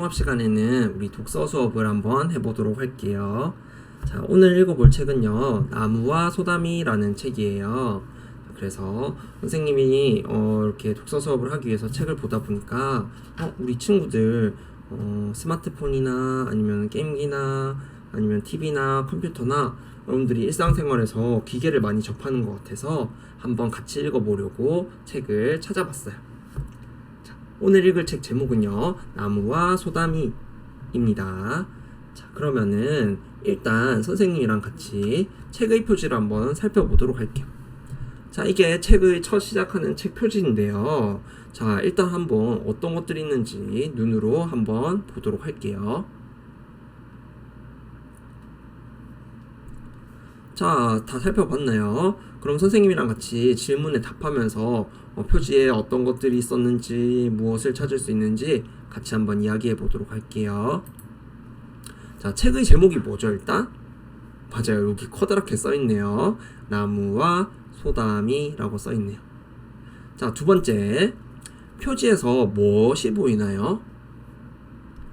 통합 시간에는 우리 독서 수업을 한번 해보도록 할게요. 자, 오늘 읽어볼 책은요, 나무와 소담이라는 책이에요. 그래서 선생님이 이렇게 독서 수업을 하기 위해서 책을 보다 보니까 우리 친구들 스마트폰이나 아니면 게임기나 아니면 TV나 컴퓨터나 여러분들이 일상생활에서 기계를 많이 접하는 것 같아서 한번 같이 읽어보려고 책을 찾아봤어요. 자, 오늘 읽을 책 제목은요, 나무와 소담이입니다. 자, 그러면은 일단 선생님이랑 같이 책의 표지를 한번 살펴보도록 할게요. 자, 이게 책의 첫 시작하는 책 표지인데요. 자, 일단 한번 어떤 것들이 있는지 눈으로 한번 보도록 할게요. 자, 다 살펴봤나요? 그럼 선생님이랑 같이 질문에 답하면서 표지에 어떤 것들이 있었는지, 무엇을 찾을 수 있는지 같이 한번 이야기해 보도록 할게요. 자, 책의 제목이 뭐죠, 일단? 맞아요. 여기 커다랗게 써있네요. 나무와 소담이라고 써있네요. 자, 두 번째. 표지에서 무엇이 보이나요?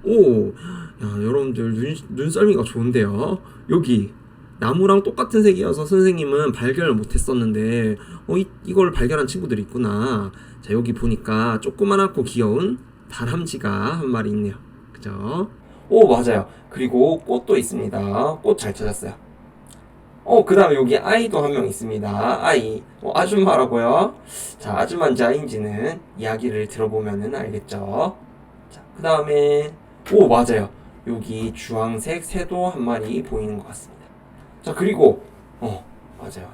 오, 야, 여러분들 눈썰미가 좋은데요. 여기 나무랑 똑같은 색이어서 선생님은 발견을 못했었는데 이걸 발견한 친구들이 있구나. 자, 여기 보니까 조그만하고 귀여운 다람쥐가 한 마리 있네요. 그죠? 오, 맞아요. 그리고 꽃도 있습니다. 꽃 잘 찾았어요. 그 다음에 여기 아이도 한 명 있습니다. 아이. 아줌마라고요. 자, 아줌마인지 아이인지는 이야기를 들어보면은 알겠죠. 자, 그 다음에 맞아요. 여기 주황색 새도 한 마리 보이는 것 같습니다. 자, 그리고 맞아요.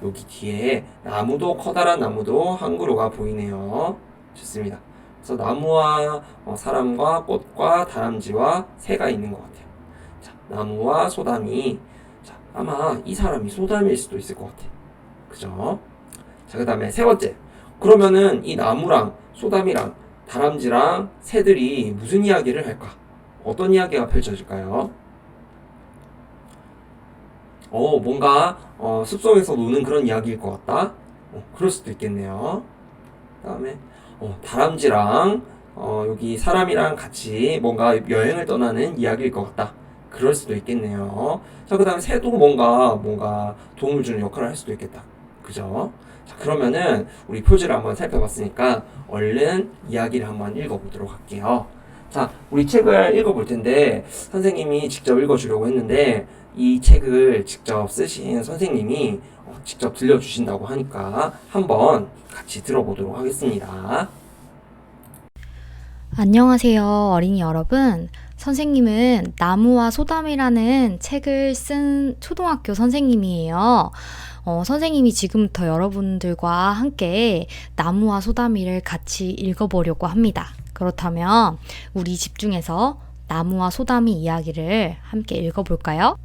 여기 뒤에 나무도, 커다란 나무도 한 그루가 보이네요. 좋습니다. 그래서 나무와 사람과 꽃과 다람쥐와 새가 있는 것 같아요. 자, 나무와 소담이. 자, 아마 이 사람이 소담일 수도 있을 것 같아요. 그죠? 자, 그 다음에 세 번째. 그러면은 이 나무랑 소담이랑 다람쥐랑 새들이 무슨 이야기를 할까? 어떤 이야기가 펼쳐질까요? 뭔가 숲속에서 노는 그런 이야기일 것 같다. 그럴 수도 있겠네요. 그 다음에 다람쥐랑 여기 사람이랑 같이 뭔가 여행을 떠나는 이야기일 것 같다. 그럴 수도 있겠네요. 자, 그 다음에 새도 뭔가 도움을 주는 역할을 할 수도 있겠다. 그죠? 자, 그러면은 우리 표지를 한번 살펴봤으니까 얼른 이야기를 한번 읽어보도록 할게요. 자, 우리 책을 읽어볼 텐데 선생님이 직접 읽어주려고 했는데 이 책을 직접 쓰신 선생님이 직접 들려주신다고 하니까 한번 같이 들어보도록 하겠습니다. 안녕하세요, 어린이 여러분. 선생님은 나무와 소담이라는 책을 쓴 초등학교 선생님이에요. 선생님이 지금부터 여러분들과 함께 나무와 소담이를 같이 읽어보려고 합니다. 그렇다면 우리 집중해서 나무와 소담이 이야기를 함께 읽어볼까요?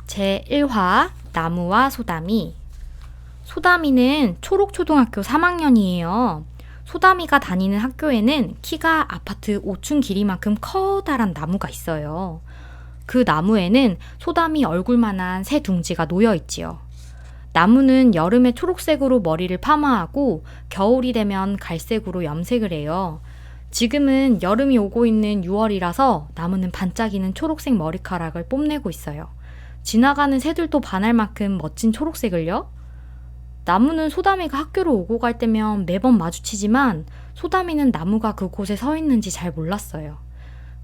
제1화 나무와 소담이. 소담이는 초록초등학교 3학년이에요. 소담이가 다니는 학교에는 키가 아파트 5층 길이만큼 커다란 나무가 있어요. 그 나무에는 소담이 얼굴만한 새 둥지가 놓여 있지요. 나무는 여름에 초록색으로 머리를 파마하고 겨울이 되면 갈색으로 염색을 해요. 지금은 여름이 오고 있는 6월이라서 나무는 반짝이는 초록색 머리카락을 뽐내고 있어요. 지나가는 새들도 반할 만큼 멋진 초록색을요. 나무는 소담이가 학교로 오고 갈 때면 매번 마주치지만 소담이는 나무가 그곳에 서 있는지 잘 몰랐어요.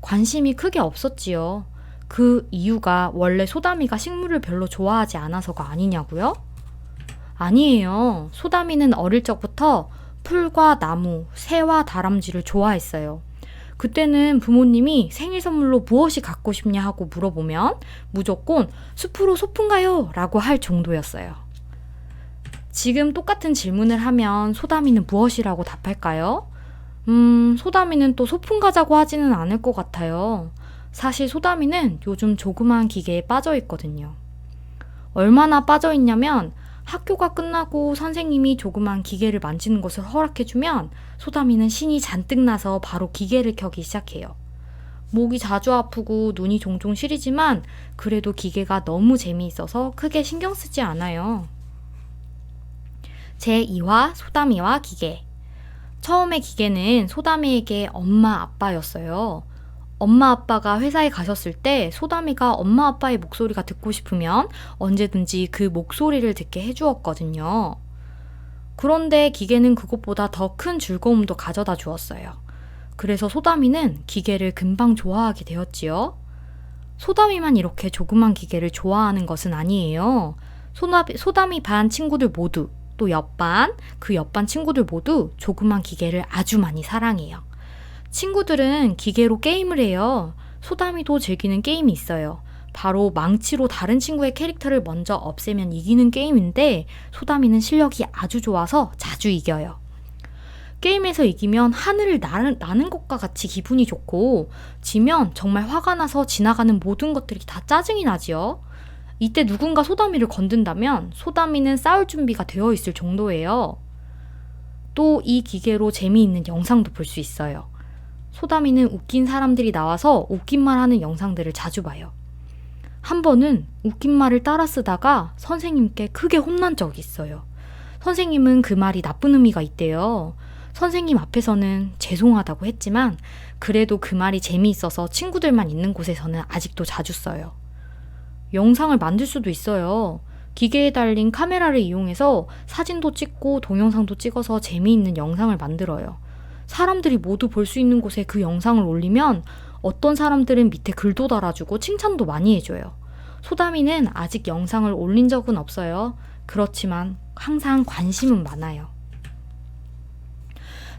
관심이 크게 없었지요. 그 이유가 원래 소담이가 식물을 별로 좋아하지 않아서가 아니냐고요? 아니에요. 소담이는 어릴 적부터 풀과 나무, 새와 다람쥐를 좋아했어요. 그때는 부모님이 생일 선물로 무엇이 갖고 싶냐 하고 물어보면 무조건 숲으로 소풍 가요 라고 할 정도였어요. 지금 똑같은 질문을 하면 소담이는 무엇이라고 답할까요? 소담이는 또 소풍 가자고 하지는 않을 것 같아요. 사실 소담이는 요즘 조그만 기계에 빠져 있거든요. 얼마나 빠져 있냐면 학교가 끝나고 선생님이 조그만 기계를 만지는 것을 허락해주면 소담이는 신이 잔뜩 나서 바로 기계를 켜기 시작해요. 목이 자주 아프고 눈이 종종 시리지만 그래도 기계가 너무 재미있어서 크게 신경 쓰지 않아요. 제2화 소담이와 기계. 처음에 기계는 소담이에게 엄마 아빠였어요. 엄마 아빠가 회사에 가셨을 때 소담이가 엄마 아빠의 목소리가 듣고 싶으면 언제든지 그 목소리를 듣게 해주었거든요. 그런데 기계는 그것보다 더 큰 즐거움도 가져다 주었어요. 그래서 소담이는 기계를 금방 좋아하게 되었지요. 소담이만 이렇게 조그만 기계를 좋아하는 것은 아니에요. 소담이 반 친구들 모두, 또 옆반, 그 옆반 친구들 모두 조그만 기계를 아주 많이 사랑해요. 친구들은 기계로 게임을 해요. 소담이도 즐기는 게임이 있어요. 바로 망치로 다른 친구의 캐릭터를 먼저 없애면 이기는 게임인데 소담이는 실력이 아주 좋아서 자주 이겨요. 게임에서 이기면 하늘을 나는 것과 같이 기분이 좋고 지면 정말 화가 나서 지나가는 모든 것들이 다 짜증이 나지요. 이때 누군가 소담이를 건든다면 소담이는 싸울 준비가 되어 있을 정도예요. 또 이 기계로 재미있는 영상도 볼 수 있어요. 소담이는 웃긴 사람들이 나와서 웃긴 말 하는 영상들을 자주 봐요. 한 번은 웃긴 말을 따라 쓰다가 선생님께 크게 혼난 적이 있어요. 선생님은 그 말이 나쁜 의미가 있대요. 선생님 앞에서는 죄송하다고 했지만 그래도 그 말이 재미있어서 친구들만 있는 곳에서는 아직도 자주 써요. 영상을 만들 수도 있어요. 기계에 달린 카메라를 이용해서 사진도 찍고 동영상도 찍어서 재미있는 영상을 만들어요. 사람들이 모두 볼 수 있는 곳에 그 영상을 올리면 어떤 사람들은 밑에 글도 달아주고 칭찬도 많이 해줘요. 소담이는 아직 영상을 올린 적은 없어요. 그렇지만 항상 관심은 많아요.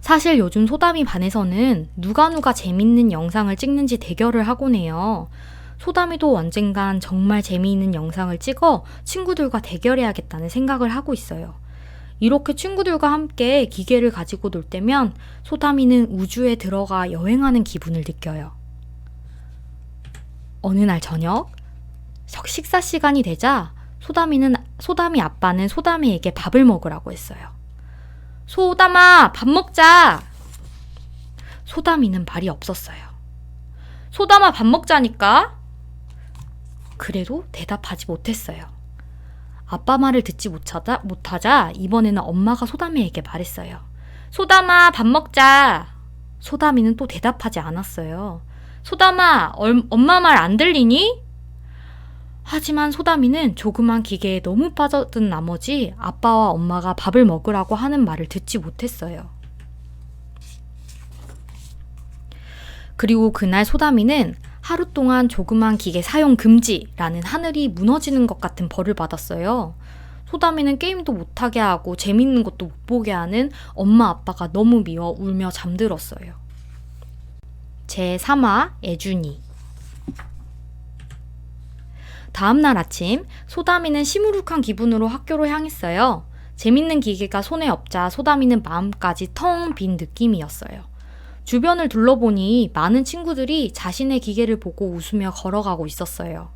사실 요즘 소담이 반에서는 누가 재밌는 영상을 찍는지 대결을 하곤 해요. 소담이도 언젠간 정말 재미있는 영상을 찍어 친구들과 대결해야겠다는 생각을 하고 있어요. 이렇게 친구들과 함께 기계를 가지고 놀 때면 소담이는 우주에 들어가 여행하는 기분을 느껴요. 어느 날 저녁, 식사 시간이 되자 소담이 아빠는 소담이에게 밥을 먹으라고 했어요. 소담아, 밥 먹자! 소담이는 말이 없었어요. 소담아, 밥 먹자니까? 그래도 대답하지 못했어요. 아빠 말을 듣지 못하자 이번에는 엄마가 소담이에게 말했어요. 소담아, 밥 먹자! 소담이는 또 대답하지 않았어요. 소담아, 엄마 말 안 들리니? 하지만 소담이는 조그만 기계에 너무 빠져든 나머지 아빠와 엄마가 밥을 먹으라고 하는 말을 듣지 못했어요. 그리고 그날 소담이는 하루 동안 조그만 기계 사용 금지라는 하늘이 무너지는 것 같은 벌을 받았어요. 소담이는 게임도 못하게 하고 재밌는 것도 못 보게 하는 엄마 아빠가 너무 미워 울며 잠들었어요. 제3화 애준이. 다음날 아침 소담이는 시무룩한 기분으로 학교로 향했어요. 재밌는 기계가 손에 없자 소담이는 마음까지 텅 빈 느낌이었어요. 주변을 둘러보니 많은 친구들이 자신의 기계를 보고 웃으며 걸어가고 있었어요.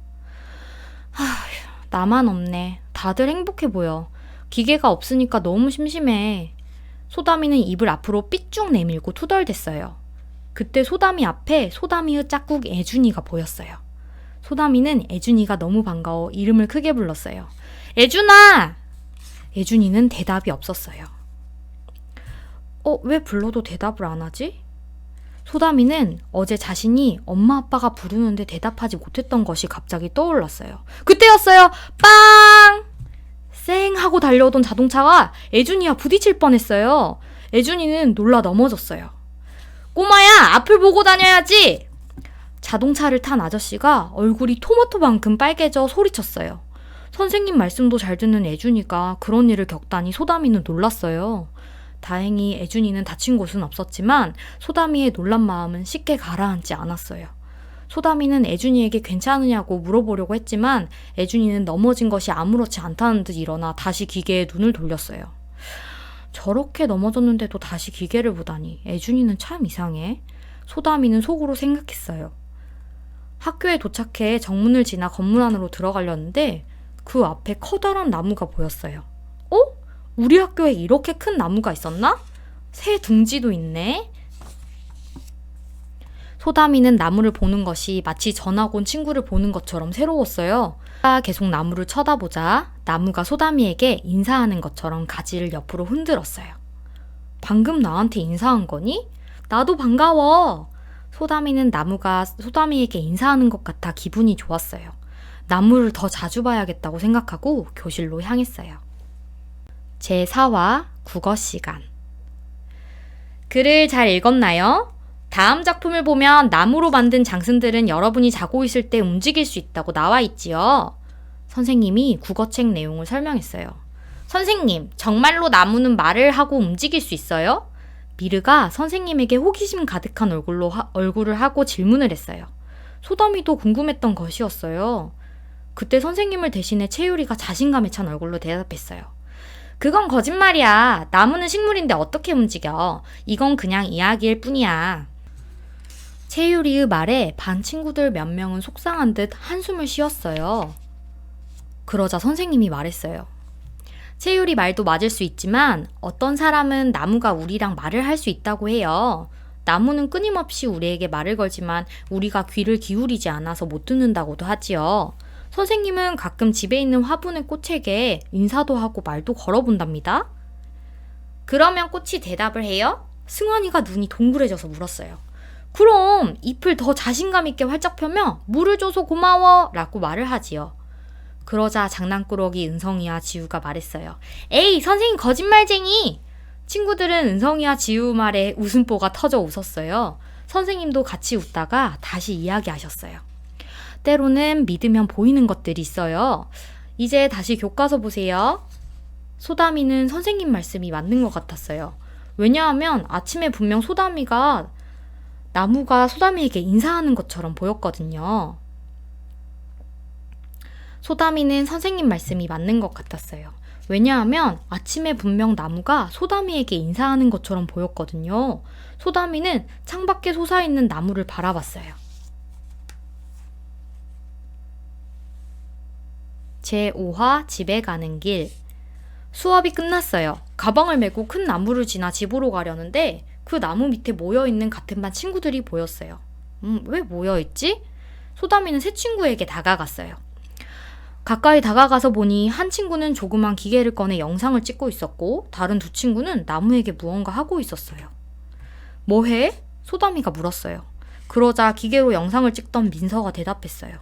나만 없네. 다들 행복해 보여. 기계가 없으니까 너무 심심해. 소담이는 입을 앞으로 삐쭉 내밀고 투덜댔어요. 그때 소담이 앞에 소담이의 짝꿍 애준이가 보였어요. 소담이는 애준이가 너무 반가워 이름을 크게 불렀어요. 애준아! 애준이는 대답이 없었어요. 왜 불러도 대답을 안 하지? 소담이는 어제 자신이 엄마 아빠가 부르는데 대답하지 못했던 것이 갑자기 떠올랐어요. 그때였어요! 빵! 쌩 하고 달려오던 자동차가 애준이와 부딪힐 뻔했어요. 애준이는 놀라 넘어졌어요. 꼬마야, 앞을 보고 다녀야지! 자동차를 탄 아저씨가 얼굴이 토마토만큼 빨개져 소리쳤어요. 선생님 말씀도 잘 듣는 애준이가 그런 일을 겪다니 소담이는 놀랐어요. 다행히 애준이는 다친 곳은 없었지만 소담이의 놀란 마음은 쉽게 가라앉지 않았어요. 소담이는 애준이에게 괜찮으냐고 물어보려고 했지만 애준이는 넘어진 것이 아무렇지 않다는 듯 일어나 다시 기계에 눈을 돌렸어요. 저렇게 넘어졌는데도 다시 기계를 보다니 애준이는 참 이상해. 소담이는 속으로 생각했어요. 학교에 도착해 정문을 지나 건물 안으로 들어가려는데 그 앞에 커다란 나무가 보였어요. 우리 학교에 이렇게 큰 나무가 있었나? 새 둥지도 있네. 소담이는 나무를 보는 것이 마치 전학 온 친구를 보는 것처럼 새로웠어요. 계속 나무를 쳐다보자 나무가 소담이에게 인사하는 것처럼 가지를 옆으로 흔들었어요. 방금 나한테 인사한 거니? 나도 반가워. 소다미는 나무가 소다미에게 인사하는 것 같아 기분이 좋았어요. 나무를 더 자주 봐야겠다고 생각하고 교실로 향했어요. 제4화 국어 시간. 글을 잘 읽었나요? 다음 작품을 보면 나무로 만든 장승들은 여러분이 자고 있을 때 움직일 수 있다고 나와 있지요. 선생님이 국어책 내용을 설명했어요. 선생님, 정말로 나무는 말을 하고 움직일 수 있어요? 미르가 선생님에게 호기심 가득한 얼굴을 하고 질문을 했어요. 소담이도 궁금했던 것이었어요. 그때 선생님을 대신해 채유리가 자신감에 찬 얼굴로 대답했어요. 그건 거짓말이야. 나무는 식물인데 어떻게 움직여? 이건 그냥 이야기일 뿐이야. 채유리의 말에 반 친구들 몇 명은 속상한 듯 한숨을 쉬었어요. 그러자 선생님이 말했어요. 채유리 말도 맞을 수 있지만 어떤 사람은 나무가 우리랑 말을 할 수 있다고 해요. 나무는 끊임없이 우리에게 말을 걸지만 우리가 귀를 기울이지 않아서 못 듣는다고도 하지요. 선생님은 가끔 집에 있는 화분의 꽃에게 인사도 하고 말도 걸어본답니다. 그러면 꽃이 대답을 해요? 승환이가 눈이 동그래져서 물었어요. 그럼 잎을 더 자신감 있게 활짝 펴며 물을 줘서 고마워 라고 말을 하지요. 그러자 장난꾸러기 은성이와 지우가 말했어요. 에이, 선생님 거짓말쟁이! 친구들은 은성이와 지우 말에 웃음보가 터져 웃었어요. 선생님도 같이 웃다가 다시 이야기하셨어요. 때로는 믿으면 보이는 것들이 있어요. 이제 다시 교과서 보세요. 소담이는 선생님 말씀이 맞는 것 같았어요. 왜냐하면 아침에 분명 나무가 소담이에게 인사하는 것처럼 보였거든요. 소담이는 선생님 말씀이 맞는 것 같았어요. 왜냐하면 아침에 분명 나무가 소담이에게 인사하는 것처럼 보였거든요. 소담이는 창밖에 솟아있는 나무를 바라봤어요. 제5화 집에 가는 길. 수업이 끝났어요. 가방을 메고 큰 나무를 지나 집으로 가려는데 그 나무 밑에 모여있는 같은 반 친구들이 보였어요. 왜 모여있지? 소담이는 새 친구에게 다가갔어요. 가까이 다가가서 보니 한 친구는 조그만 기계를 꺼내 영상을 찍고 있었고 다른 두 친구는 나무에게 무언가 하고 있었어요. 뭐해? 소담이가 물었어요. 그러자 기계로 영상을 찍던 민서가 대답했어요.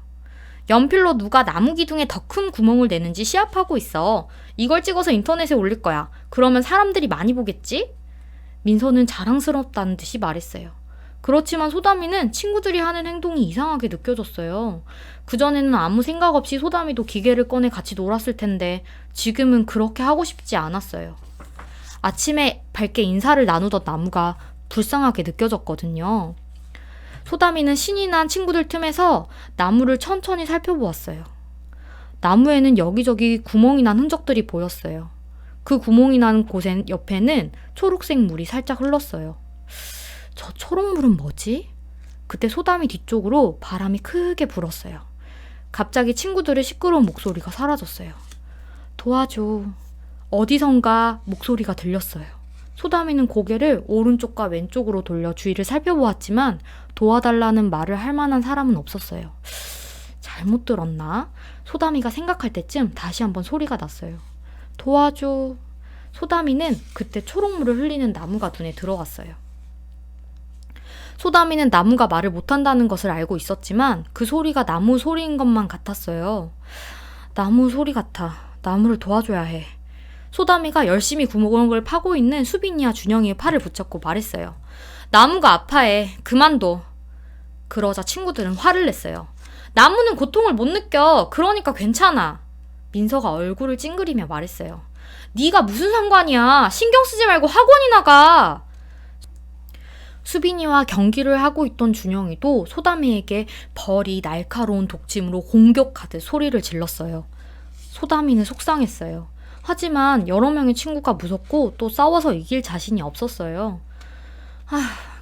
연필로 누가 나무 기둥에 더 큰 구멍을 내는지 시합하고 있어. 이걸 찍어서 인터넷에 올릴 거야. 그러면 사람들이 많이 보겠지? 민서는 자랑스럽다는 듯이 말했어요. 그렇지만 소담이는 친구들이 하는 행동이 이상하게 느껴졌어요. 그전에는 아무 생각 없이 소담이도 기계를 꺼내 같이 놀았을 텐데 지금은 그렇게 하고 싶지 않았어요. 아침에 밝게 인사를 나누던 나무가 불쌍하게 느껴졌거든요. 소담이는 신이 난 친구들 틈에서 나무를 천천히 살펴보았어요. 나무에는 여기저기 구멍이 난 흔적들이 보였어요. 그 구멍이 난 곳 옆에는 초록색 물이 살짝 흘렀어요. 저 초록물은 뭐지? 그때 소담이 뒤쪽으로 바람이 크게 불었어요. 갑자기 친구들의 시끄러운 목소리가 사라졌어요. 도와줘. 어디선가 목소리가 들렸어요. 소담이는 고개를 오른쪽과 왼쪽으로 돌려 주위를 살펴보았지만 도와달라는 말을 할 만한 사람은 없었어요. 잘못 들었나? 소담이가 생각할 때쯤 다시 한번 소리가 났어요. 도와줘. 소담이는 그때 초록물을 흘리는 나무가 눈에 들어왔어요. 소담이는 나무가 말을 못한다는 것을 알고 있었지만 그 소리가 나무 소리인 것만 같았어요. 나무 소리 같아. 나무를 도와줘야 해. 소담이가 열심히 구멍을 파고 있는 수빈이와 준영이의 팔을 붙잡고 말했어요. 나무가 아파해. 그만둬. 그러자 친구들은 화를 냈어요. 나무는 고통을 못 느껴. 그러니까 괜찮아. 민서가 얼굴을 찡그리며 말했어요. 네가 무슨 상관이야. 신경 쓰지 말고 학원이 나가. 수빈이와 경기를 하고 있던 준영이도 소담이에게 벌이 날카로운 독침으로 공격하듯 소리를 질렀어요. 소담이는 속상했어요. 하지만 여러 명의 친구가 무섭고 또 싸워서 이길 자신이 없었어요.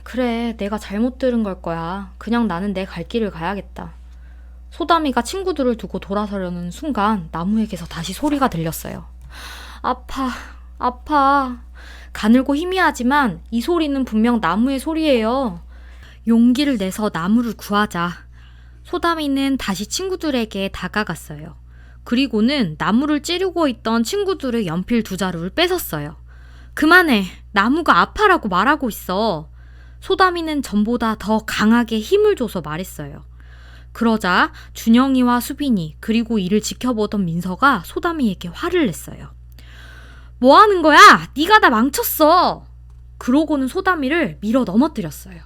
그래, 내가 잘못 들은 걸 거야. 그냥 나는 내 갈 길을 가야겠다. 소담이가 친구들을 두고 돌아서려는 순간 나무에게서 다시 소리가 들렸어요. 아파. 가늘고 희미하지만 이 소리는 분명 나무의 소리예요. 용기를 내서 나무를 구하자. 소담이는 다시 친구들에게 다가갔어요. 그리고는 나무를 찌르고 있던 친구들의 연필 두 자루를 뺏었어요. 그만해. 나무가 아파라고 말하고 있어. 소담이는 전보다 더 강하게 힘을 줘서 말했어요. 그러자 준영이와 수빈이 그리고 이를 지켜보던 민서가 소담이에게 화를 냈어요. 뭐 하는 거야? 네가 나 망쳤어. 그러고는 소담이를 밀어 넘어뜨렸어요.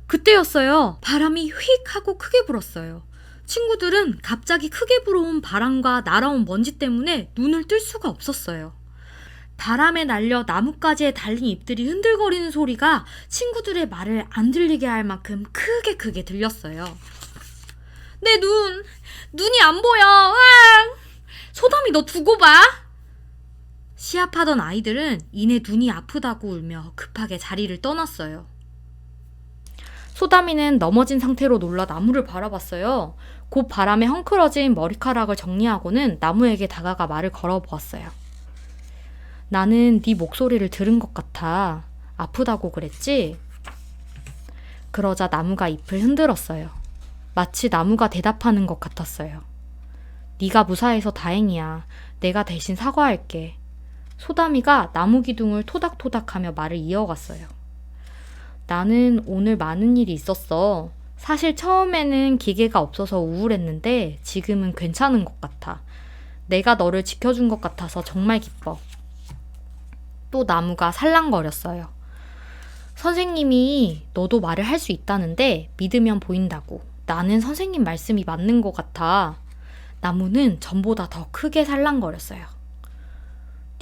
그때였어요. 바람이 휙 하고 크게 불었어요. 친구들은 갑자기 크게 불어온 바람과 날아온 먼지 때문에 눈을 뜰 수가 없었어요. 바람에 날려 나뭇가지에 달린 잎들이 흔들거리는 소리가 친구들의 말을 안 들리게 할 만큼 크게 들렸어요. 내 눈이 안 보여. 으앙! 소담이 너 두고 봐. 시합하던 아이들은 이내 눈이 아프다고 울며 급하게 자리를 떠났어요. 소담이는 넘어진 상태로 놀라 나무를 바라봤어요. 곧 바람에 헝클어진 머리카락을 정리하고는 나무에게 다가가 말을 걸어보았어요. 나는 네 목소리를 들은 것 같아. 아프다고 그랬지? 그러자 나무가 잎을 흔들었어요. 마치 나무가 대답하는 것 같았어요. 네가 무사해서 다행이야. 내가 대신 사과할게. 소담이가 나무 기둥을 토닥토닥하며 말을 이어갔어요. 나는 오늘 많은 일이 있었어. 사실 처음에는 기계가 없어서 우울했는데 지금은 괜찮은 것 같아. 내가 너를 지켜준 것 같아서 정말 기뻐. 또 나무가 살랑거렸어요. 선생님이 너도 말을 할 수 있다는데 믿으면 보인다고. 나는 선생님 말씀이 맞는 것 같아. 나무는 전보다 더 크게 살랑거렸어요.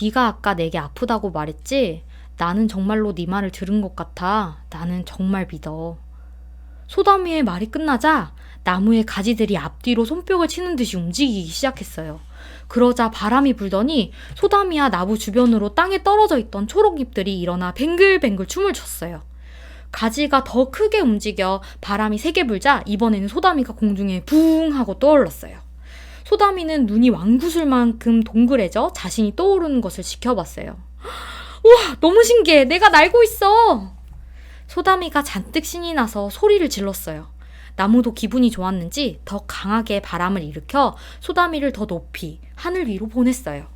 네가 아까 내게 아프다고 말했지? 나는 정말로 네 말을 들은 것 같아. 나는 정말 믿어. 소담이의 말이 끝나자 나무의 가지들이 앞뒤로 손뼉을 치는 듯이 움직이기 시작했어요. 그러자 바람이 불더니 소담이와 나무 주변으로 땅에 떨어져 있던 초록잎들이 일어나 뱅글뱅글 춤을 췄어요. 가지가 더 크게 움직여 바람이 세게 불자 이번에는 소담이가 공중에 붕 하고 떠올랐어요. 소담이는 눈이 왕구슬만큼 동그래져 자신이 떠오르는 것을 지켜봤어요. 우와, 너무 신기해. 내가 날고 있어. 소담이가 잔뜩 신이 나서 소리를 질렀어요. 나무도 기분이 좋았는지 더 강하게 바람을 일으켜 소담이를 더 높이 하늘 위로 보냈어요.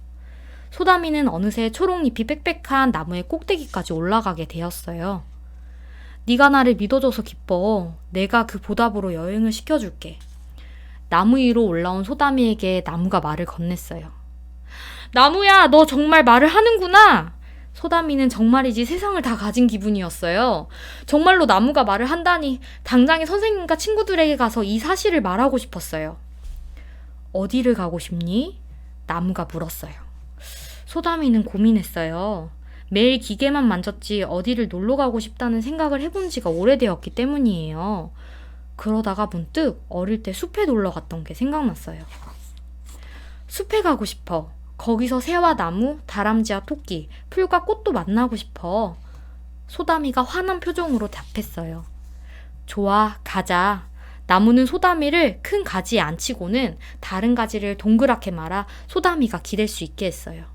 소담이는 어느새 초록잎이 빽빽한 나무의 꼭대기까지 올라가게 되었어요. 네가 나를 믿어줘서 기뻐. 내가 그 보답으로 여행을 시켜줄게. 나무 위로 올라온 소담이에게 나무가 말을 건넸어요. 나무야, 너 정말 말을 하는구나. 소담이는 정말이지 세상을 다 가진 기분이었어요. 정말로 나무가 말을 한다니 당장에 선생님과 친구들에게 가서 이 사실을 말하고 싶었어요. 어디를 가고 싶니? 나무가 물었어요. 소담이는 고민했어요. 매일 기계만 만졌지 어디를 놀러 가고 싶다는 생각을 해본 지가 오래되었기 때문이에요. 그러다가 문득 어릴 때 숲에 놀러 갔던 게 생각났어요. 숲에 가고 싶어. 거기서 새와 나무, 다람쥐와 토끼, 풀과 꽃도 만나고 싶어. 소담이가 화난 표정으로 답했어요. 좋아, 가자. 나무는 소담이를 큰 가지에 앉히고는 다른 가지를 동그랗게 말아 소담이가 기댈 수 있게 했어요.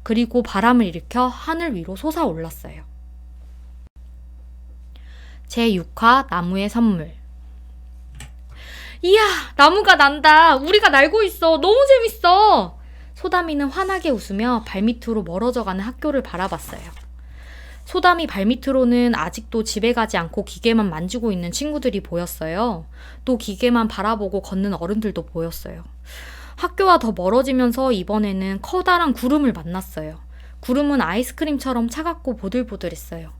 그리고 바람을 일으켜 하늘 위로 솟아올랐어요. 제6화 나무의 선물. 이야, 나무가 난다. 우리가 날고 있어. 너무 재밌어. 소담이는 환하게 웃으며 발밑으로 멀어져가는 학교를 바라봤어요. 소담이 발밑으로는 아직도 집에 가지 않고 기계만 만지고 있는 친구들이 보였어요. 또 기계만 바라보고 걷는 어른들도 보였어요. 학교와 더 멀어지면서 이번에는 커다란 구름을 만났어요. 구름은 아이스크림처럼 차갑고 보들보들했어요.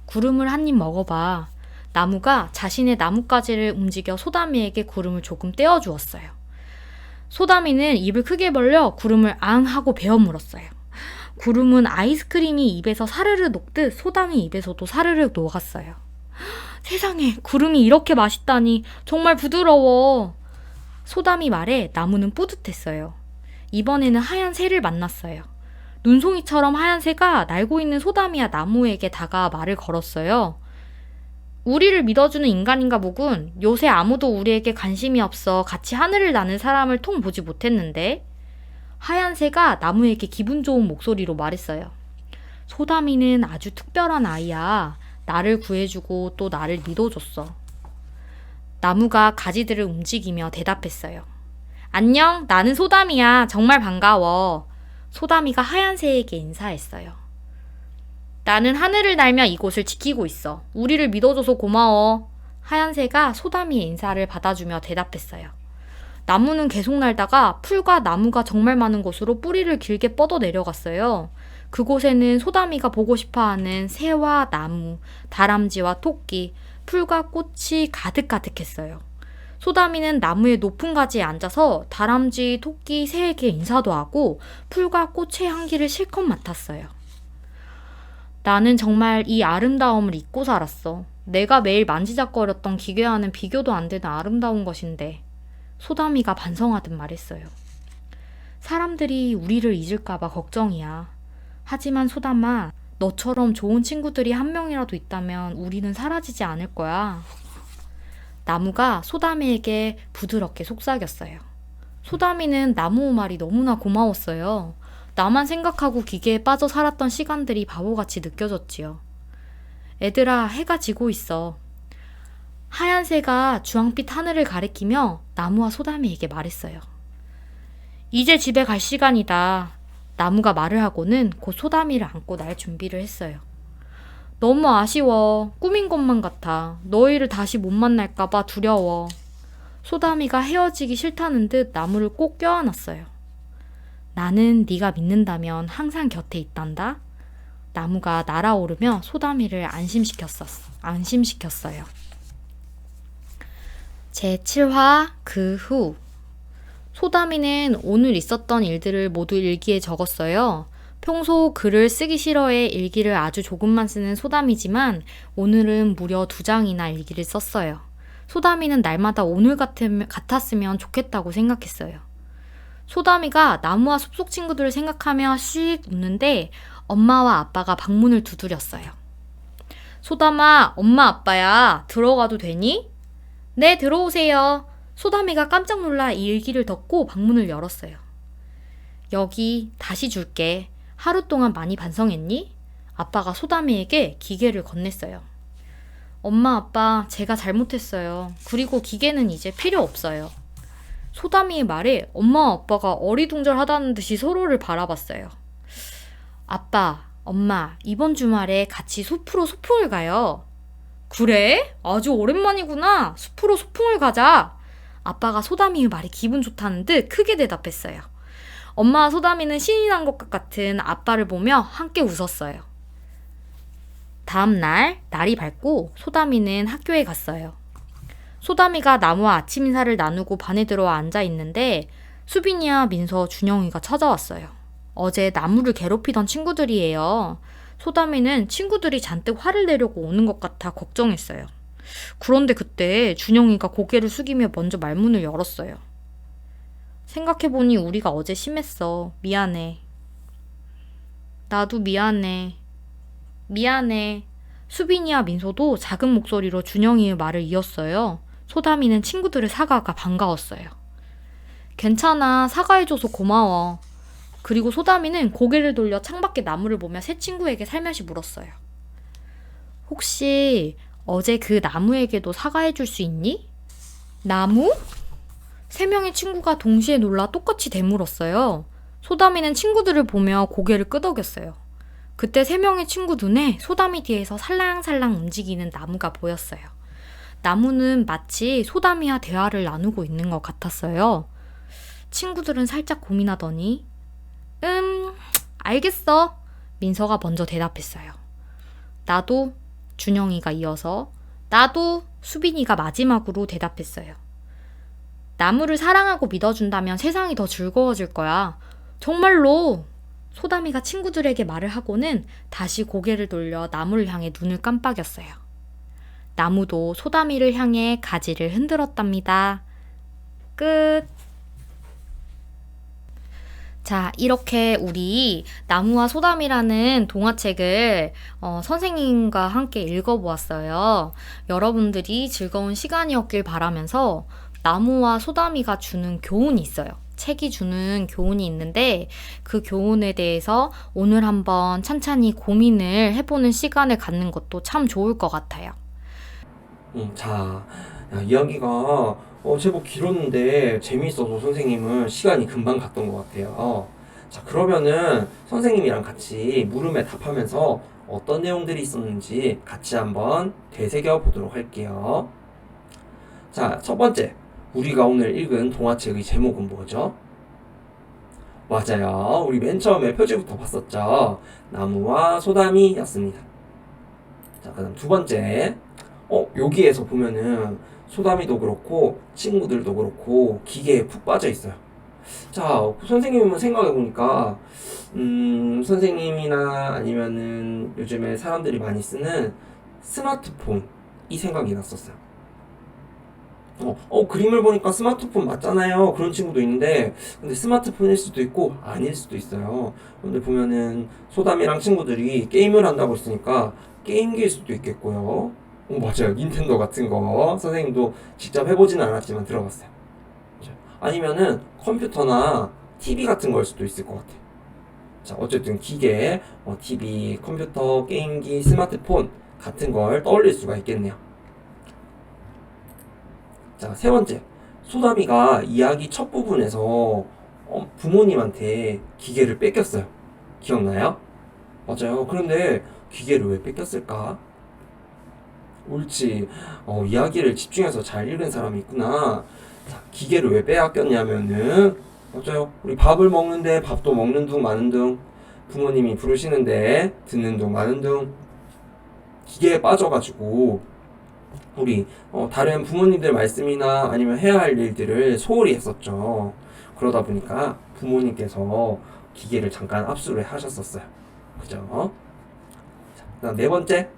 구름을 한 입 먹어봐. 나무가 자신의 나뭇가지를 움직여 소담이에게 구름을 조금 떼어주었어요. 소담이는 입을 크게 벌려 구름을 앙 하고 베어 물었어요. 구름은 아이스크림이 입에서 사르르 녹듯 소담이 입에서도 사르르 녹았어요. 세상에, 구름이 이렇게 맛있다니. 정말 부드러워. 소담이 말에 나무는 뿌듯했어요. 이번에는 하얀 새를 만났어요. 눈송이처럼 하얀 새가 날고 있는 소담이와 나무에게 다가와 말을 걸었어요. 우리를 믿어주는 인간인가 보군. 요새 아무도 우리에게 관심이 없어 같이 하늘을 나는 사람을 통 보지 못했는데. 하얀 새가 나무에게 기분 좋은 목소리로 말했어요. 소담이는 아주 특별한 아이야. 나를 구해주고 또 나를 믿어줬어. 나무가 가지들을 움직이며 대답했어요. 안녕, 나는 소담이야. 정말 반가워. 소담이가 하얀 새에게 인사했어요. 나는 하늘을 날며 이곳을 지키고 있어. 우리를 믿어줘서 고마워. 하얀새가 소다미의 인사를 받아주며 대답했어요. 나무는 계속 날다가 풀과 나무가 정말 많은 곳으로 뿌리를 길게 뻗어 내려갔어요. 그곳에는 소다미가 보고 싶어하는 새와 나무, 다람쥐와 토끼, 풀과 꽃이 가득가득했어요. 소다미는 나무의 높은 가지에 앉아서 다람쥐, 토끼, 새에게 인사도 하고 풀과 꽃의 향기를 실컷 맡았어요. 나는 정말 이 아름다움을 잊고 살았어. 내가 매일 만지작거렸던 기괴와는 비교도 안 되는 아름다운 것인데. 소다미가 반성하듯 말했어요. 사람들이 우리를 잊을까봐 걱정이야. 하지만 소담아, 너처럼 좋은 친구들이 한 명이라도 있다면 우리는 사라지지 않을 거야. 나무가 소다미에게 부드럽게 속삭였어요. 소다미는 나무 말이 너무나 고마웠어요. 나만 생각하고 기계에 빠져 살았던 시간들이 바보같이 느껴졌지요. 애들아, 해가 지고 있어. 하얀새가 주황빛 하늘을 가리키며 나무와 소다미에게 말했어요. 이제 집에 갈 시간이다. 나무가 말을 하고는 곧 소다미를 안고 날 준비를 했어요. 너무 아쉬워. 꾸민 것만 같아. 너희를 다시 못 만날까봐 두려워. 소다미가 헤어지기 싫다는 듯 나무를 꼭 껴안았어요. 나는 네가 믿는다면 항상 곁에 있단다. 나무가 날아오르며 소다미를 안심시켰어요. 제7화 그 후. 소다미는 오늘 있었던 일들을 모두 일기에 적었어요. 평소 글을 쓰기 싫어해 일기를 아주 조금만 쓰는 소다미지만 오늘은 무려 2장이나 일기를 썼어요. 소다미는 날마다 오늘 같았으면 좋겠다고 생각했어요. 소다미가 나무와 숲속 친구들을 생각하며 씩 웃는데 엄마와 아빠가 방문을 두드렸어요. 소담아, 엄마 아빠야. 들어가도 되니? 네, 들어오세요. 소다미가 깜짝 놀라 이 일기를 덮고 방문을 열었어요. 여기 다시 줄게. 하루 동안 많이 반성했니? 아빠가 소다미에게 기계를 건넸어요. 엄마, 아빠, 제가 잘못했어요. 그리고 기계는 이제 필요 없어요. 소다미의 말에 엄마, 아빠가 어리둥절하다는 듯이 서로를 바라봤어요. 아빠, 엄마, 이번 주말에 같이 숲으로 소풍을 가요. 그래? 아주 오랜만이구나. 숲으로 소풍을 가자. 아빠가 소다미의 말에 기분 좋다는 듯 크게 대답했어요. 엄마와 소다미는 신이 난 것 같은 아빠를 보며 함께 웃었어요. 다음 날, 날이 밝고 소다미는 학교에 갔어요. 소다미가 나무와 아침 인사를 나누고 반에 들어와 앉아 있는데 수빈이와 민서, 준영이가 찾아왔어요. 어제 나무를 괴롭히던 친구들이에요. 소다미는 친구들이 잔뜩 화를 내려고 오는 것 같아 걱정했어요. 그런데 그때 준영이가 고개를 숙이며 먼저 말문을 열었어요. 생각해보니 우리가 어제 심했어. 미안해. 나도 미안해. 미안해. 수빈이와 민소도 작은 목소리로 준영이의 말을 이었어요. 소다미는 친구들의 사과가 반가웠어요. 괜찮아. 사과해줘서 고마워. 그리고 소다미는 고개를 돌려 창밖에 나무를 보며 새 친구에게 살며시 물었어요. 혹시 어제 그 나무에게도 사과해줄 수 있니? 나무? 3명의 친구가 동시에 놀라 똑같이 되물었어요. 소다미는 친구들을 보며 고개를 끄덕였어요. 그때 3명의 친구 눈에 소다미 뒤에서 살랑살랑 움직이는 나무가 보였어요. 나무는 마치 소다미와 대화를 나누고 있는 것 같았어요. 친구들은 살짝 고민하더니 알겠어. 민서가 먼저 대답했어요. 나도, 준영이가 이어서, 나도, 수빈이가 마지막으로 대답했어요. 나무를 사랑하고 믿어준다면 세상이 더 즐거워질 거야. 정말로. 소다미가 친구들에게 말을 하고는 다시 고개를 돌려 나무를 향해 눈을 깜빡였어요. 나무도 소다미를 향해 가지를 흔들었답니다. 끝. 자, 이렇게 우리 나무와 소담이라는 동화책을 선생님과 함께 읽어보았어요. 여러분들이 즐거운 시간이었길 바라면서 나무와 소담이가 주는 교훈이 있어요. 책이 주는 교훈이 있는데 그 교훈에 대해서 오늘 한번 찬찬히 고민을 해보는 시간을 갖는 것도 참 좋을 것 같아요. 자, 이야기가 제법 길었는데 재미있어서 선생님은 시간이 금방 갔던 것 같아요. 자, 그러면은 선생님이랑 같이 물음에 답하면서 어떤 내용들이 있었는지 같이 한번 되새겨 보도록 할게요. 자, 첫 번째, 우리가 오늘 읽은 동화책의 제목은 뭐죠? 맞아요. 우리 맨 처음에 표지부터 봤었죠. 나무와 소담이였습니다. 자, 그다음 두 번째, 여기에서 보면은 소담이도 그렇고 친구들도 그렇고 기계에 푹 빠져 있어요. 자, 선생님은 생각해 보니까 선생님이나 아니면은 요즘에 사람들이 많이 쓰는 스마트폰 이 생각이 났었어요. 그림을 보니까 스마트폰 맞잖아요. 그런 친구도 있는데, 근데 스마트폰일 수도 있고, 아닐 수도 있어요. 근데 보면은, 소담이랑 친구들이 게임을 한다고 했으니까, 게임기일 수도 있겠고요. 맞아요. 닌텐도 같은 거. 선생님도 직접 해보지는 않았지만 들어봤어요. 아니면은, 컴퓨터나 TV 같은 거일 수도 있을 것 같아요. 자, 어쨌든 기계, TV, 컴퓨터, 게임기, 스마트폰 같은 걸 떠올릴 수가 있겠네요. 자, 세 번째. 소담이가 이야기 첫 부분에서 부모님한테 기계를 뺏겼어요. 기억나요? 맞아요. 그런데 기계를 왜 뺏겼을까? 옳지. 이야기를 집중해서 잘 읽은 사람이 있구나. 자, 기계를 왜 빼앗겼냐면은, 맞아요. 우리 밥을 먹는데 밥도 먹는 둥 마는 둥, 부모님이 부르시는데 듣는 둥 마는 둥, 기계에 빠져가지고 우리 다른 부모님들 말씀이나 아니면 해야 할 일들을 소홀히 했었죠. 그러다 보니까 부모님께서 기계를 잠깐 압수를 하셨었어요. 그죠? 자, 그다음 네 번째.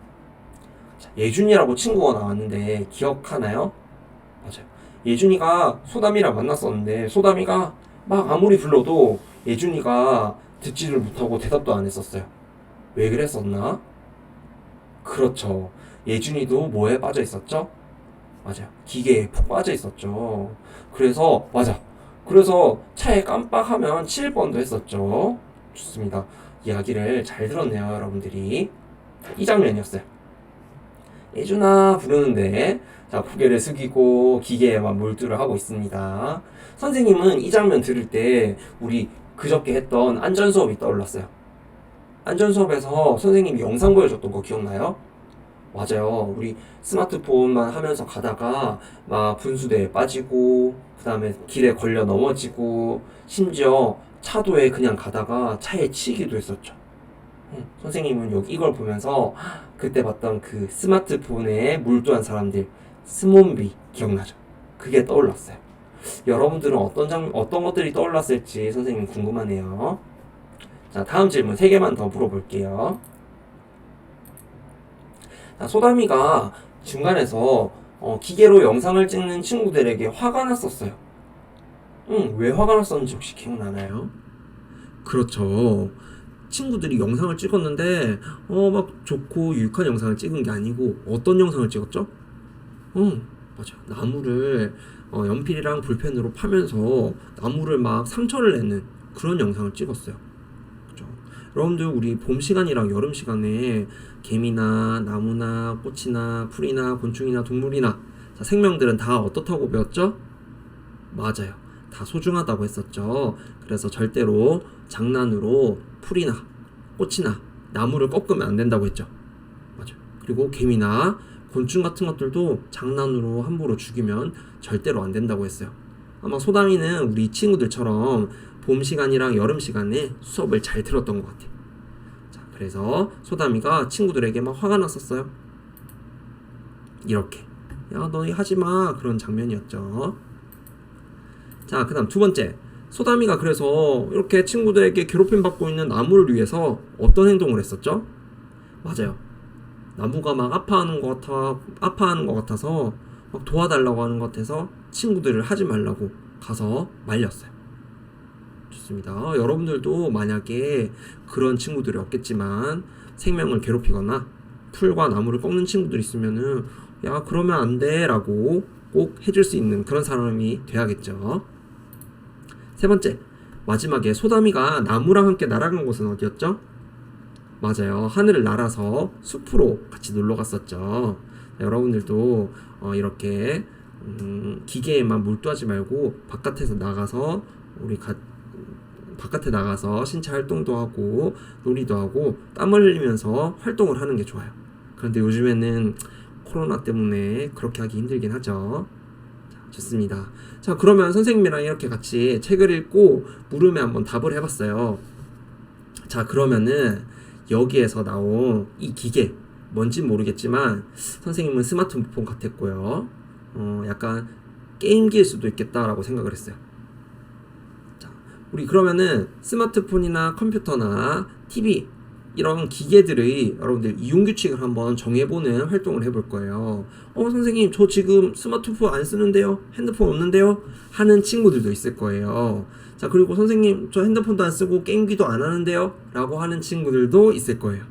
자, 예준이라고 친구가 나왔는데 기억하나요? 맞아요. 예준이가 소담이랑 만났었는데 소담이가 막 아무리 불러도 예준이가 듣지를 못하고 대답도 안 했었어요. 왜 그랬었나? 그렇죠. 예준이도 뭐에 빠져 있었죠? 맞아요. 기계에 푹 빠져 있었죠. 그래서 차에 깜빡하면 치일 뻔도 했었죠. 좋습니다. 이야기를 잘 들었네요, 여러분들이. 이 장면이었어요. 예준아 부르는데, 자, 고개를 숙이고 기계에만 몰두를 하고 있습니다. 선생님은 이 장면 들을 때 우리 그저께 했던 안전 수업이 떠올랐어요. 안전 수업에서 선생님이 영상 보여줬던 거 기억나요? 맞아요. 우리 스마트폰만 하면서 가다가 막 분수대에 빠지고 그 다음에 길에 걸려 넘어지고 심지어 차도에 그냥 가다가 차에 치이기도 했었죠. 선생님은 여기 이걸 보면서 그때 봤던 그 스마트폰에 몰두한 사람들 스몬비 기억나죠? 그게 떠올랐어요. 여러분들은 어떤 것들이 떠올랐을지 선생님 궁금하네요. 자, 다음 질문 3개만 더 물어볼게요. 자, 소담이가 중간에서 기계로 영상을 찍는 친구들에게 화가 났었어요. 왜 화가 났었는지 혹시 기억나나요? 그렇죠. 친구들이 영상을 찍었는데 막 좋고 유익한 영상을 찍은 게 아니고 어떤 영상을 찍었죠? 맞아. 나무를 연필이랑 볼펜으로 파면서 나무를 막 상처를 내는 그런 영상을 찍었어요. 그죠? 여러분들 우리 봄 시간이랑 여름 시간에 개미나 나무나 꽃이나 풀이나 곤충이나 동물이나 자, 생명들은 다 어떻다고 배웠죠? 맞아요. 다 소중하다고 했었죠. 그래서 절대로 장난으로 풀이나 꽃이나 나무를 꺾으면 안 된다고 했죠. 맞아요. 그리고 개미나 곤충 같은 것들도 장난으로 함부로 죽이면 절대로 안 된다고 했어요. 아마 소담이는 우리 친구들처럼 봄 시간이랑 여름 시간에 수업을 잘 들었던 것 같아요. 자, 그래서 소담이가 친구들에게 막 화가 났었어요. 이렇게. 야, 너희 하지마. 그런 장면이었죠. 자, 그 다음 두 번째. 소담이가 그래서 이렇게 친구들에게 괴롭힘 받고 있는 나무를 위해서 어떤 행동을 했었죠? 맞아요. 나무가 막 아파하는 것 같아서 막 도와달라고 하는 것 같아서 친구들을 하지 말라고 가서 말렸어요. 좋습니다. 여러분들도 만약에 그런 친구들이 없겠지만 생명을 괴롭히거나 풀과 나무를 꺾는 친구들이 있으면은 야, 그러면 안 돼 라고 꼭 해줄 수 있는 그런 사람이 돼야겠죠. 세 번째, 마지막에 소담이가 나무랑 함께 날아간 곳은 어디였죠? 맞아요. 하늘을 날아서 숲으로 같이 놀러 갔었죠. 여러분들도 이렇게 기계에만 몰두하지 말고 바깥에서 나가서 우리 바깥에 나가서 신체 활동도 하고 놀이도 하고 땀을 흘리면서 활동을 하는 게 좋아요. 그런데 요즘에는 코로나 때문에 그렇게 하기 힘들긴 하죠. 자, 좋습니다. 자, 그러면 선생님이랑 이렇게 같이 책을 읽고 물음에 한번 답을 해봤어요. 자, 그러면은 여기에서 나온 이 기계 뭔진 모르겠지만 선생님은 스마트폰 같았고요. 약간 게임기일 수도 있겠다라고 생각을 했어요. 자, 우리 그러면은 스마트폰이나 컴퓨터나 TV 이런 기계들의 여러분들 이용 규칙을 한번 정해보는 활동을 해볼 거예요. 선생님 저 지금 스마트폰 안 쓰는데요? 핸드폰 없는데요? 하는 친구들도 있을 거예요. 자, 그리고 선생님 저 핸드폰도 안 쓰고 게임기도 안 하는데요? 라고 하는 친구들도 있을 거예요.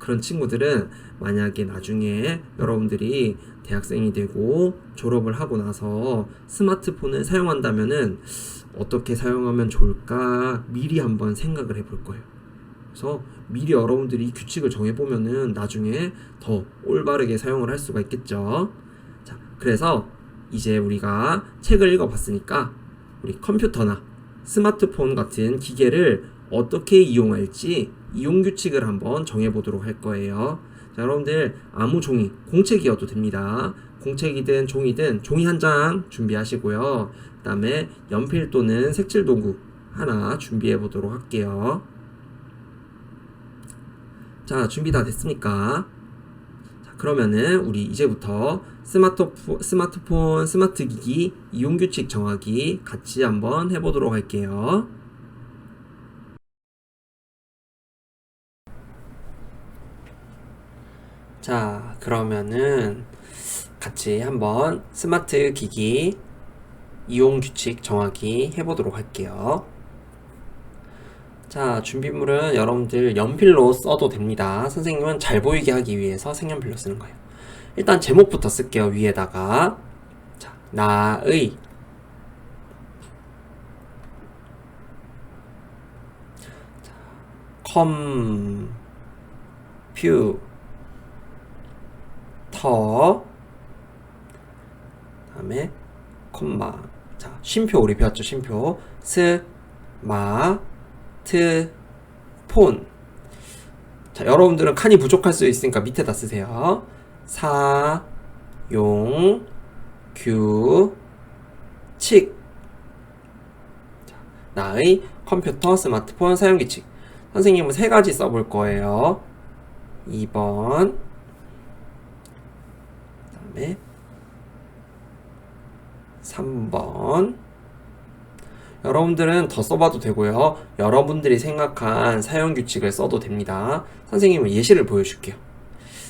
그런 친구들은 만약에 나중에 여러분들이 대학생이 되고 졸업을 하고 나서 스마트폰을 사용한다면은 어떻게 사용하면 좋을까 미리 한번 생각을 해볼 거예요. 그래서 미리 여러분들이 규칙을 정해보면은 나중에 더 올바르게 사용을 할 수가 있겠죠. 자, 그래서 이제 우리가 책을 읽어봤으니까 우리 컴퓨터나 스마트폰 같은 기계를 어떻게 이용할지 이용 규칙을 한번 정해보도록 할 거예요. 자, 여러분들 아무 종이, 공책이어도 됩니다. 공책이든 종이든 종이 한 장 준비하시고요. 그 다음에 연필 또는 색칠 도구 하나 준비해 보도록 할게요. 자, 준비 다 됐습니까? 자, 그러면은 우리 이제부터 스마트폰, 스마트기기 이용규칙 정하기 같이 한번 해보도록 할게요. 자, 그러면은 같이 한번 스마트 기기 이용 규칙 정하기 해보도록 할게요. 자, 준비물은 여러분들 연필로 써도 됩니다. 선생님은 잘 보이게 하기 위해서 색연필로 쓰는 거예요. 일단 제목부터 쓸게요. 위에다가 자, 나의 컴퓨터 다음에 콤마 자, 쉼표 우리 배웠죠. 쉼표 스마트폰 자, 여러분들은 칸이 부족할 수 있으니까 밑에다 쓰세요. 사용 규칙 자, 나의 컴퓨터 스마트폰 사용 규칙 선생님은 세 가지 써볼 거예요. 2번 그 다음에 3번 여러분들은 더 써봐도 되고요. 여러분들이 생각한 사용규칙을 써도 됩니다. 선생님은 예시를 보여줄게요.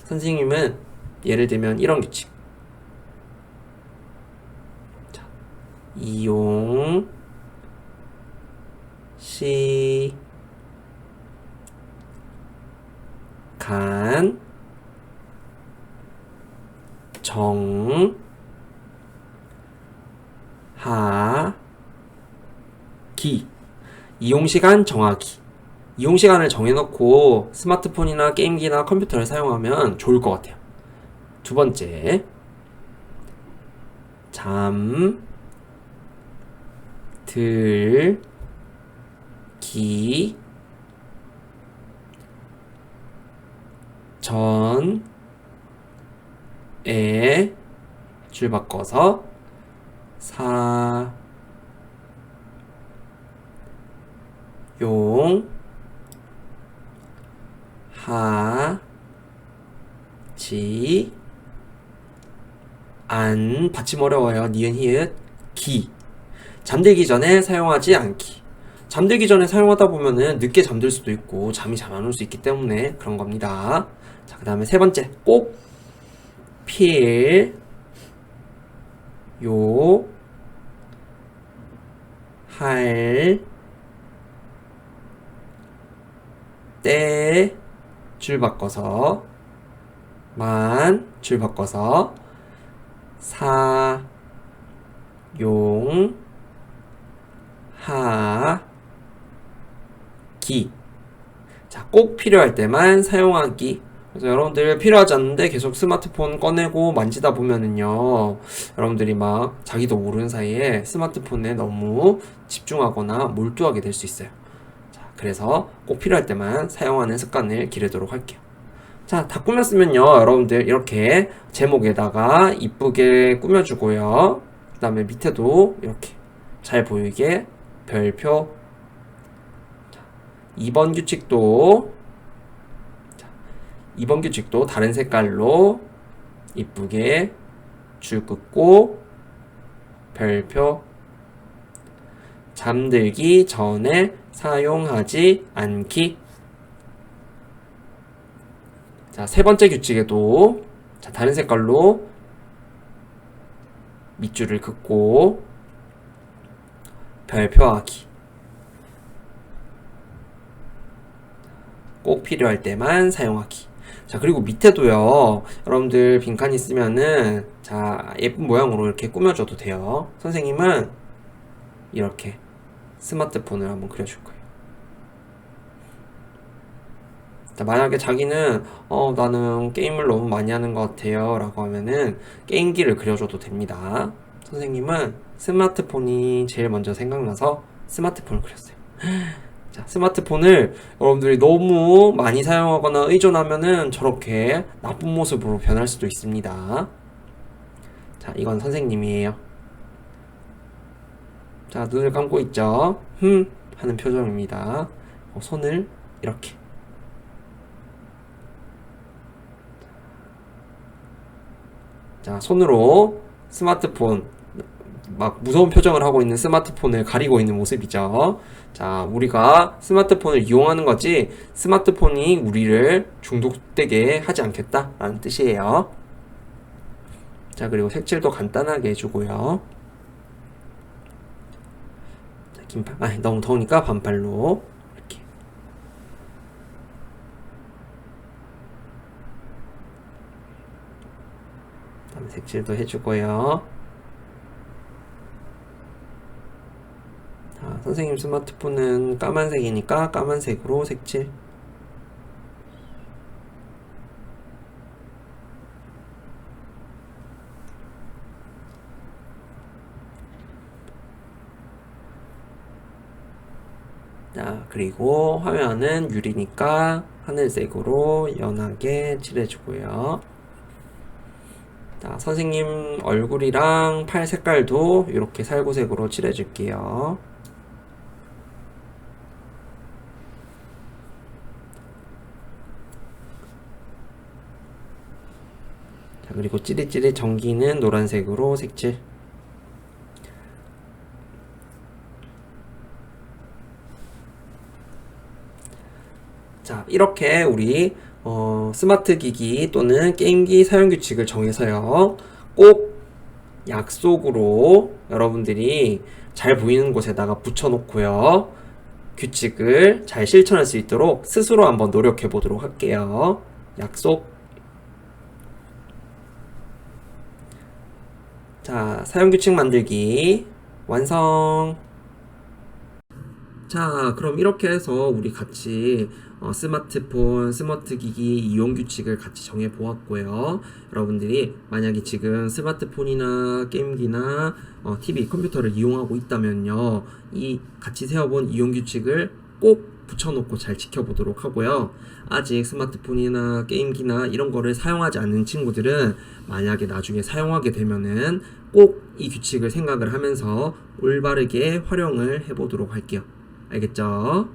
선생님은 예를 들면 이런 규칙 자, 이용 시간 정하기 이용시간 정하기 이용시간을 정해놓고 스마트폰이나 게임기나 컴퓨터를 사용하면 좋을 것 같아요. 두 번째 잠들기 전에 줄 바꿔서 사용하지 안 받침 어려워요. 니은 히읗 기 잠들기 전에 사용하지 않기 잠들기 전에 사용하다 보면은 늦게 잠들 수도 있고 잠이 잘 안 올 수 있기 때문에 그런 겁니다. 자, 그 다음에 세 번째 꼭 필요 할 때 줄 바꿔서 줄 바꿔서 사용하기 자, 꼭 필요할 때만 사용하기 그래서 여러분들 필요하지 않는데 계속 스마트폰 꺼내고 만지다 보면은요 여러분들이 막 자기도 모르는 사이에 스마트폰에 너무 집중하거나 몰두하게 될 수 있어요. 그래서 꼭 필요할 때만 사용하는 습관을 기르도록 할게요. 자, 다 꾸몄으면요, 여러분들 이렇게 제목에다가 이쁘게 꾸며주고요. 그 다음에 밑에도 이렇게 잘 보이게 별표. 2번 규칙도 2번 규칙도 다른 색깔로 이쁘게 줄 긋고 별표. 잠들기 전에 사용하지 않기. 자, 세 번째 규칙에도 자, 다른 색깔로 밑줄을 긋고 별표하기. 꼭 필요할 때만 사용하기. 자, 그리고 밑에도요, 여러분들 빈칸 있으면은 자, 예쁜 모양으로 이렇게 꾸며줘도 돼요. 선생님은 이렇게 스마트폰을 한번 그려줄 거예요. 자, 만약에 자기는 나는 게임을 너무 많이 하는 것 같아요 라고 하면은 게임기를 그려줘도 됩니다. 선생님은 스마트폰이 제일 먼저 생각나서 스마트폰을 그렸어요. 자, 스마트폰을 여러분들이 너무 많이 사용하거나 의존하면은 저렇게 나쁜 모습으로 변할 수도 있습니다. 자, 이건 선생님이에요. 자, 눈을 감고 있죠? 하는 표정입니다. 손을 이렇게. 자, 손으로 스마트폰, 막 무서운 표정을 하고 있는 스마트폰을 가리고 있는 모습이죠. 자, 우리가 스마트폰을 이용하는 거지 스마트폰이 우리를 중독되게 하지 않겠다라는 뜻이에요. 자, 그리고 색칠도 간단하게 해주고요. 자, 긴팔, 너무 더우니까 반팔로 이렇게. 그다음에 색칠도 해주고요. 자, 선생님 스마트폰은 까만색이니까 까만색으로 색칠. 자, 그리고 화면은 유리니까 하늘색으로 연하게 칠해주고요. 자, 선생님 얼굴이랑 팔 색깔도 이렇게 살구색으로 칠해줄게요. 자, 그리고 찌릿찌릿 전기는 노란색으로 색칠. 자, 이렇게 우리 스마트 기기 또는 게임기 사용 규칙을 정해서요, 꼭 약속으로 여러분들이 잘 보이는 곳에다가 붙여놓고요, 규칙을 잘 실천할 수 있도록 스스로 한번 노력해 보도록 할게요. 약속. 자, 사용 규칙 만들기 완성. 자, 그럼 이렇게 해서 우리 같이 스마트폰, 스마트 기기 이용 규칙을 같이 정해 보았고요. 여러분들이 만약에 지금 스마트폰이나 게임기나 TV, 컴퓨터를 이용하고 있다면요, 이 같이 세워본 이용 규칙을 꼭 붙여놓고 잘 지켜보도록 하고요. 아직 스마트폰이나 게임기나 이런 거를 사용하지 않는 친구들은 만약에 나중에 사용하게 되면은 꼭 이 규칙을 생각을 하면서 올바르게 활용을 해보도록 할게요. 알겠죠?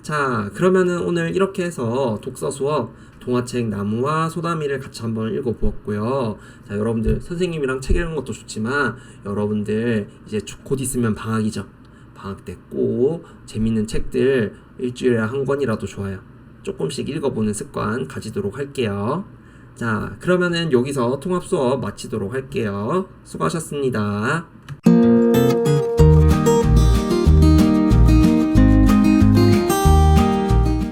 자, 그러면은 오늘 이렇게 해서 독서 수업 동화책 나무와 소다미를 같이 한번 읽어보았고요. 자, 여러분들 선생님이랑 책 읽는 것도 좋지만 여러분들 이제 곧 있으면 방학이죠. 방학 때 꼭 재밌는 책들 일주일에 한 권이라도 좋아요. 조금씩 읽어보는 습관 가지도록 할게요. 자, 그러면은 여기서 통합 수업 마치도록 할게요. 수고하셨습니다.